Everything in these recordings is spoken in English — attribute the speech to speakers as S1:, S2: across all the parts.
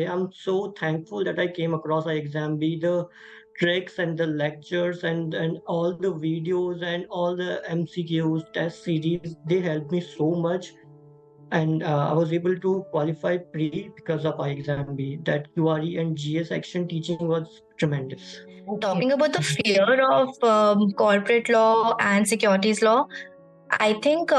S1: I'm so thankful that I came across iExamB, the tricks and the lectures and all the videos and all the MCQs, test series, they helped me so much. And I was able to qualify pre because of iExamB. That QRE and GA section teaching was tremendous.
S2: Talking about the fear of corporate law and securities law, I think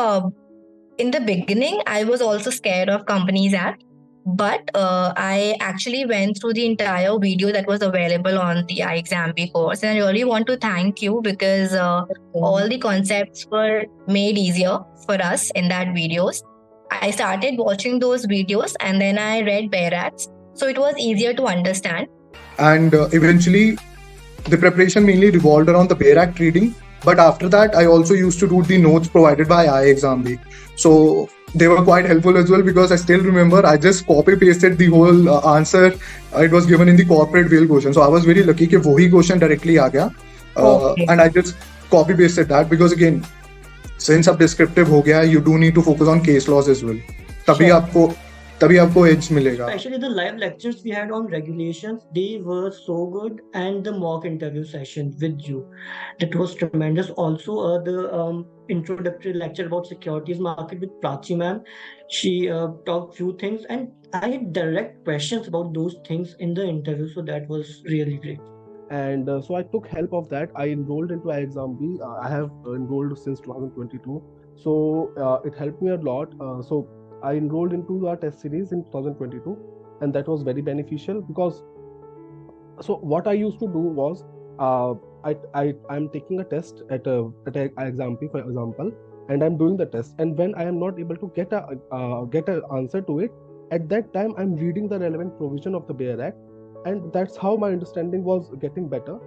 S2: in the beginning, I was also scared of Companies Act, but I actually went through the entire video that was available on the iExamB course, and I really want to thank you because all the concepts were made easier for us in that videos. I started watching those videos and then I read Bare Acts, so it was easier to understand.
S3: And eventually, the preparation mainly revolved around the Bare Act reading. But after that, I also used to do the notes provided by iExamB. So they were quite helpful as well, because I still remember I just copy pasted the whole answer. It was given in the corporate whale question. So I was very lucky that wahi question directly aa gaya. And I just copy pasted that, because again, since अब descriptive हो गया, you do need to focus on case laws as well. तभी आपको edge मिलेगा.
S1: Actually, the live lectures we had on regulations, they were so good, and the mock interview session with you, that was tremendous. Also, the introductory lecture about securities market with Prachi ma'am, she talked few things, and I had direct questions about those things in the interview, so that was really great.
S4: And so I took help of that. I enrolled into iExamB. I have enrolled since 2022, so it helped me a lot. So I enrolled into our test series in 2022, and that was very beneficial, because so what I used to do was I'm taking a test at iExamB, for example, and I'm doing the test, and when I am not able to get an answer to it, at that time I'm reading the relevant provision of the Bare Act, and that's how my understanding was getting better.